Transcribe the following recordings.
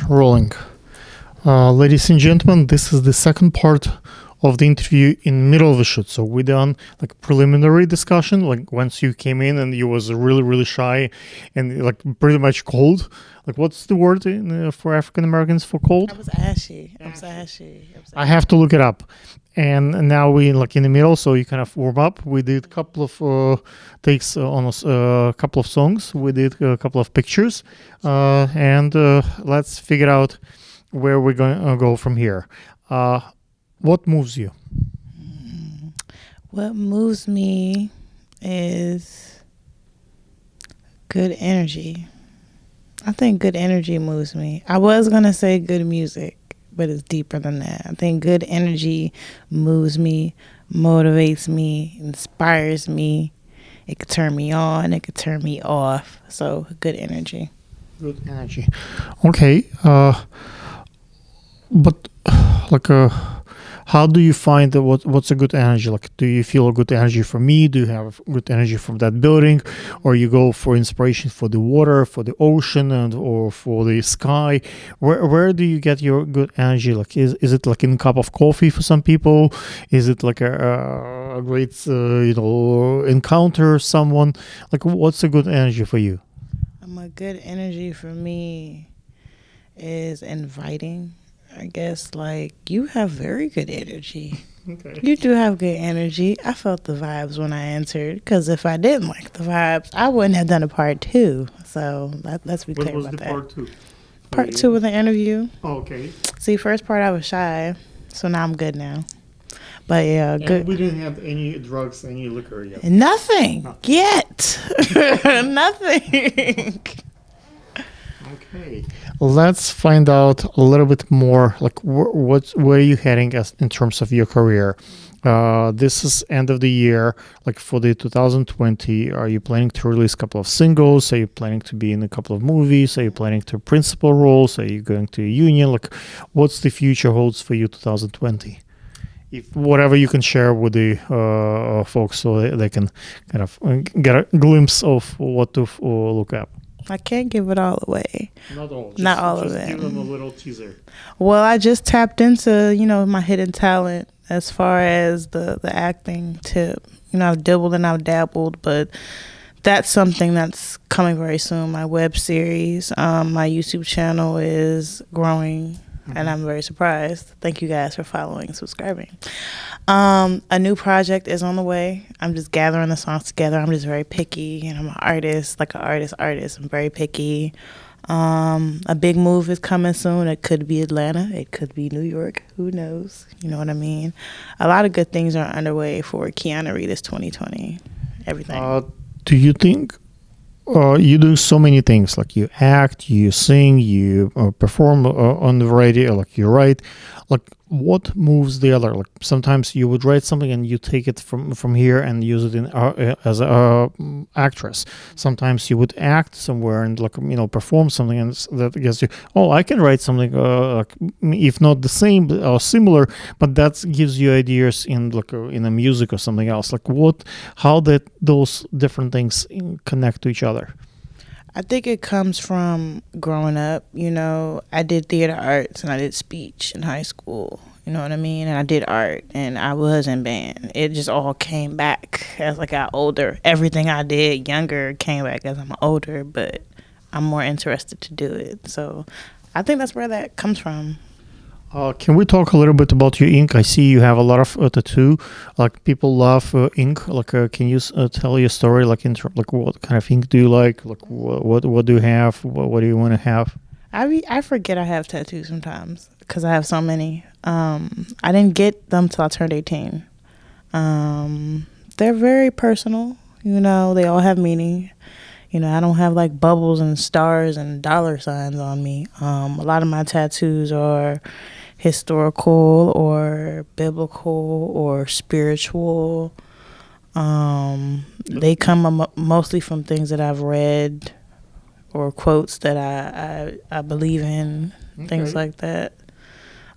rolling. Ladies and gentlemen, this is the second part of the interview in middle of the shoot. So we done like preliminary discussion, like once you came in and you was really, really shy and like pretty much cold. Like what's the word for African Americans for cold? I was ashy. I was ashy. I have to look it up. And now we like in the middle, so you kind of warm up. We did a couple of takes on a couple of songs. We did a couple of pictures, and let's figure out where we're going to go from here. What moves you? What moves me is good energy. I think good energy moves me. I was going to say good music, but it's deeper than that. I think good energy moves me, motivates me, inspires me. It could turn me on, it could turn me off. So good energy. Good energy. Okay. But like how do you find what's a good energy? Like, do you feel a good energy from me? Do you have good energy from that building, or you go for inspiration for the water, for the ocean, or for the sky? Where do you get your good energy? Like, is it like in a cup of coffee for some people? Is it like a great encounter someone? Like, what's a good energy for you? A good energy for me is inviting. I guess, like, you have very good energy. Okay. You do have good energy. I felt the vibes when I entered, because if I didn't like the vibes, I wouldn't have done a part two. So let's be clear about that. What was the part two? Part two was the interview. Oh, okay. See, first part I was shy, so now I'm good now. But yeah, good. And we didn't have any drugs, any liquor yet. Nothing yet. Nothing. Okay, let's find out a little bit more. Like, where are you heading in terms of your career? This is end of the year. Like for the 2020, are you planning to release a couple of singles? Are you planning to be in a couple of movies? Are you planning to principal roles? Are you going to a union? Like, what's the future holds for you 2020? If whatever you can share with the folks, so they can kind of get a glimpse of what to look up. I can't give it all away. Not all. Not all of it. Give them a little teaser. Well, I just tapped into, my hidden talent as far as the acting tip. I've dabbled and I've dabbled, but that's something that's coming very soon. My web series, my YouTube channel is growing, and I'm very surprised. Thank you guys for following, subscribing. A new project is on the way. I'm just gathering the songs together. I'm just very picky, and I'm an artist, like an artist. I'm very picky. A big move is coming soon. It could be Atlanta. It could be New York. Who knows? You know what I mean? A lot of good things are underway for Quiana Ree this 2020. Everything. Do you think you do so many things, like you act, you sing, you perform on the radio, like you write, like what moves the other? Like sometimes you would write something and you take it from here and use it in as a actress. Sometimes you would act somewhere and like perform something, and that gets you, oh, I can write something like, if not the same or similar, but that gives you ideas in like in a music or something else. Like how those different things connect to each other? I think it comes from growing up. I did theater arts and I did speech in high school. You know what I mean? And I did art and I was in band. It just all came back as I got older. Everything I did younger came back as I'm older, but I'm more interested to do it. So I think that's where that comes from. Can we talk a little bit about your ink? I see you have a lot of tattoo. Like people love ink. Like, can you tell your story? Like, like what kind of ink do you like? Like, what do you have? What do you want to have? I forget I have tattoos sometimes because I have so many. I didn't get them till I turned 18. They're very personal. They all have meaning. I don't have like bubbles and stars and dollar signs on me. A lot of my tattoos are historical or biblical or spiritual. They come mostly from things that I've read or quotes that I believe in, things like that.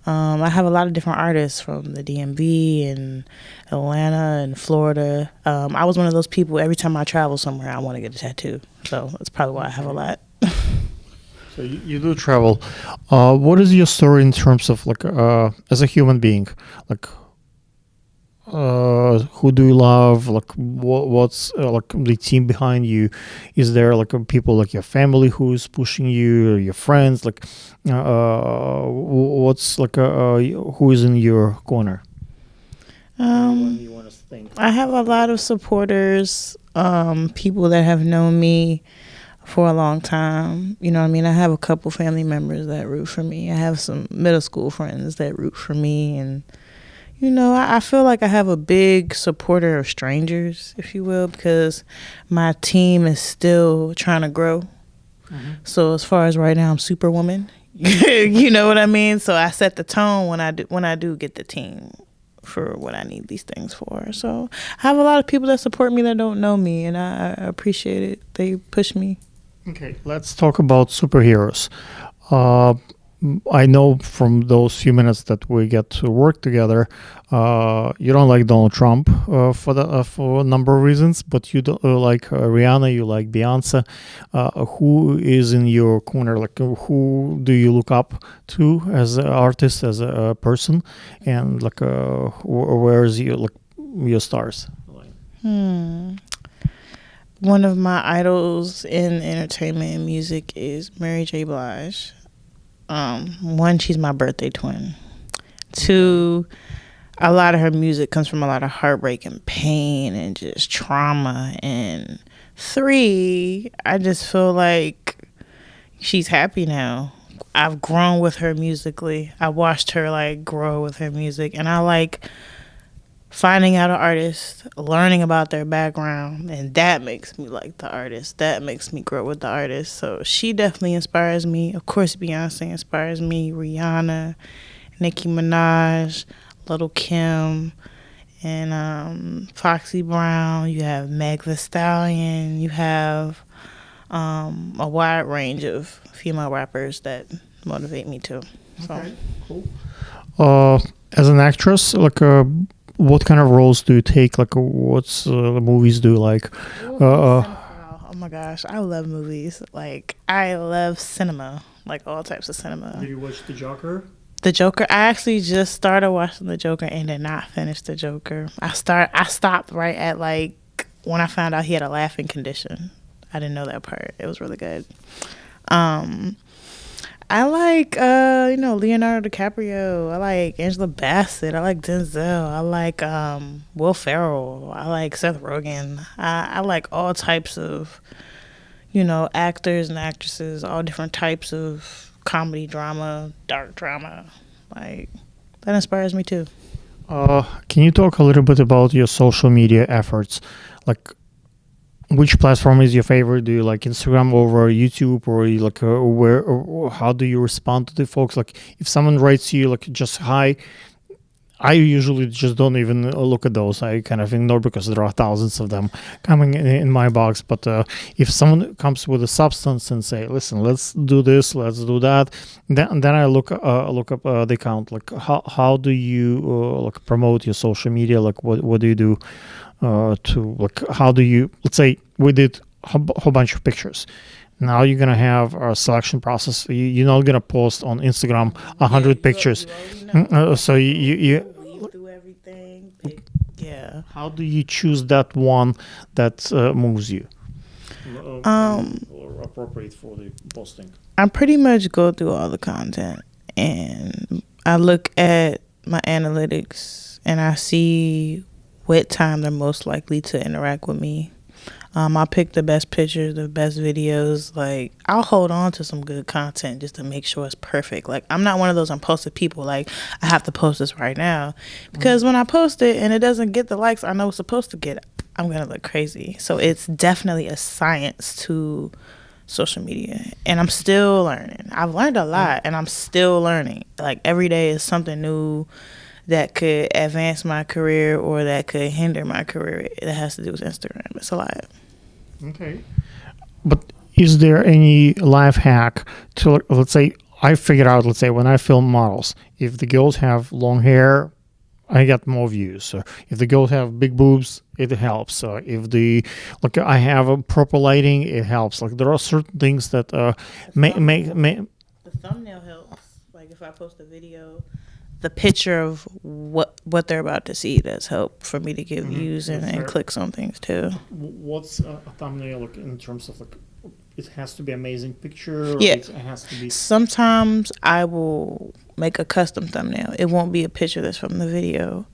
I have a lot of different artists from the DMV and Atlanta and Florida. I was one of those people, every time I travel somewhere, I want to get a tattoo. So that's probably why I have a lot. So you do travel. What is your story in terms of like as a human being? Like who do you love? Like what's like the team behind you? Is there like people like your family who's pushing you, or your friends? Like what's like who is in your corner? Anyone Um, you want to think? I have a lot of supporters, people that have known me for a long time. You know what I mean? I have a couple family members that root for me. I have some middle school friends that root for me. And, I feel like I have a big supporter of strangers, if you will, because my team is still trying to grow. So as far as right now, I'm superwoman. You know what I mean? So I set the tone when I do get the team for what I need these things for. So I have a lot of people that support me that don't know me, and I appreciate it. They push me. Okay, let's talk about superheroes. Uh, I know from those few minutes that we get to work together, you don't like Donald Trump for a number of reasons, but you don't like Rihanna, you like Beyonce. Who is in your corner? Like, who do you look up to as an artist, as a person, and like, where is your like your stars? Hmm. One of my idols in entertainment and music is Mary J. Blige. One, she's my birthday twin. Two, a lot of her music comes from a lot of heartbreak and pain and just trauma. And three, I just feel like she's happy now. I've grown with her musically. I watched her like grow with her music, and I like finding out an artist, learning about their background, and that makes me like the artist. That makes me grow with the artist. So she definitely inspires me. Of course, Beyonce inspires me. Rihanna, Nicki Minaj, Little Kim, and Foxy Brown. You have Meg Thee Stallion. You have a wide range of female rappers that motivate me too. So. Okay, cool. As an actress, like, what kind of roles do you take? Like, what's movies do you like? Oh my gosh, I love movies. Like, I love cinema, like all types of cinema. You watch The Joker? The Joker. I actually just started watching The Joker and did not finish The Joker. I stopped right at like when I found out he had a laughing condition. I didn't know that part. It was really good. I like Leonardo DiCaprio. I like Angela Bassett. I like Denzel. I like Will Ferrell. I like Seth Rogen. I like all types of actors and actresses, all different types of comedy, drama, dark drama. Like, that inspires me too. Can you talk a little bit about your social media efforts? Like, which platform is your favorite? Do you like Instagram over YouTube, or you like where? Or how do you respond to the folks? Like, if someone writes you like just hi, I usually just don't even look at those. I kind of ignore because there are thousands of them coming in my box. But if someone comes with a substance and say, "Listen, let's do this, let's do that," then I look up the account. Like, how do you like promote your social media? Like, what do you do to like? How do you? Let's say we did a whole bunch of pictures. Now you're gonna have a selection process. You're not gonna post on Instagram 100 pictures. So you weave through everything. Yeah. how do you choose that one that moves you? Or appropriate for the posting. I pretty much go through all the content and I look at my analytics and I see what time they're most likely to interact with me. I'll pick the best pictures, the best videos. Like, I'll hold on to some good content just to make sure it's perfect. Like, I'm not one of those impulsive people. Like, I have to post this right now. Because when I post it and it doesn't get the likes I know it's supposed to get, I'm going to look crazy. So it's definitely a science to social media. And I'm still learning. I've learned a lot and I'm still learning. Like, every day is something new that could advance my career or that could hinder my career that has to do with Instagram. It's a lot. Okay. But is there any life hack to, let's say, I figured out, let's say, when I film models, if the girls have long hair, I get more views. So if the girls have big boobs, it helps. If the like I have a proper lighting, it helps. Like there are certain things that make. The thumbnail helps. Like if I post a video, the picture of what they're about to see does help for me to get views and clicks on things too. What's a thumbnail like in terms of like? It has to be amazing picture. Or Yeah. It has to be. Sometimes I will make a custom thumbnail. It won't be a picture that's from the video.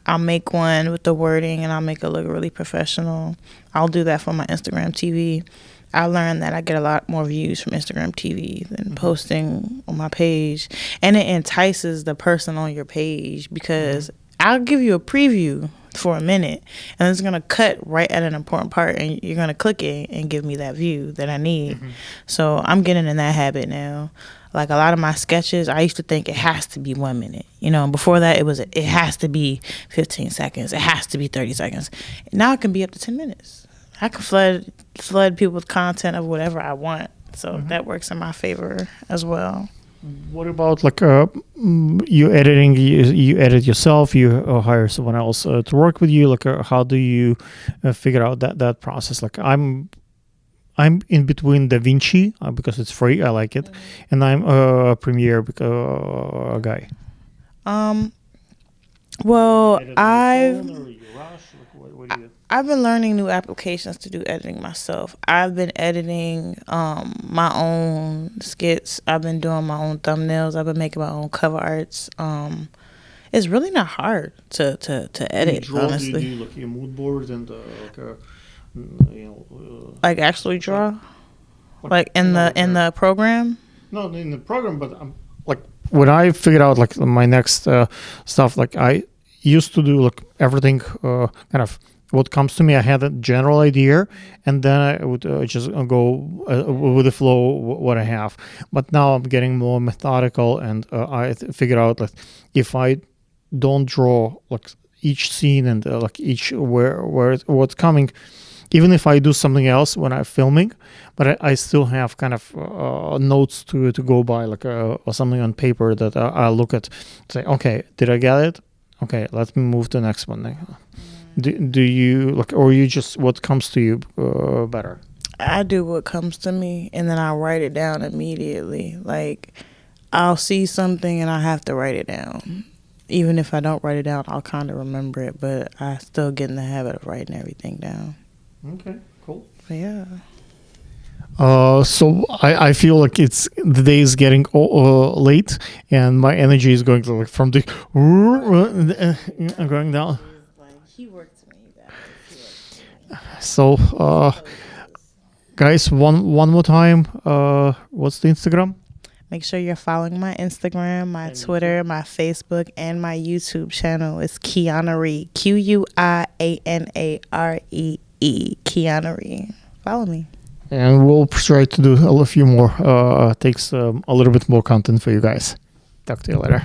I'll make one with the wording and I'll make it look really professional. I'll do that for my Instagram TV. I learned that I get a lot more views from Instagram TV than posting on my page. And it entices the person on your page because I'll give you a preview for a minute and it's going to cut right at an important part and you're going to click it and give me that view that I need. So I'm getting in that habit now. Like a lot of my sketches, I used to think it has to be 1 minute. You know, before that it has to be 15 seconds. It has to be 30 seconds. Now it can be up to 10 minutes. I can flood people with content of whatever I want. So that works in my favor as well. What about like you editing? You edit yourself. You hire someone else to work with you. Like how do you figure out that process? Like I'm in between DaVinci because it's free. I like it, and I'm a Premiere guy. Well, What do you do? I've been learning new applications to do editing myself. I've been editing my own skits. I've been doing my own thumbnails. I've been making my own cover arts. It's really not hard to edit, honestly. Do you do like your mood boards and like actually draw, like in the program. No, in the program, but like when I figured out like my next stuff, like I used to do like everything kind of what comes to me. I had a general idea, and then I would just go with the flow what I have. But now I'm getting more methodical, and I figure out like if I don't draw like each scene and like each what's coming, even if I do something else when I'm filming, but I still have kind of notes to go by, like or something on paper that I look at, say, okay, did I get it? Okay, let me move to the next one. Do you like, or you just what comes to you better? I do what comes to me, and then I write it down immediately. Like I'll see something and I have to write it down. Even if I don't write it down, I'll kind of remember it, but I still get in the habit of writing everything down. Okay, cool. But yeah. So I feel like it's the day is getting late, and my energy is going to like from the going down. He worked me, guys. So, guys, one more time. What's the Instagram? Make sure you're following my Instagram, my Twitter, my Facebook, and my YouTube channel. It's Quiana Ree. Quianaree. Quiana Ree. Follow me. And we'll try to do a few more. Takes a little bit more content for you guys. Talk to you later.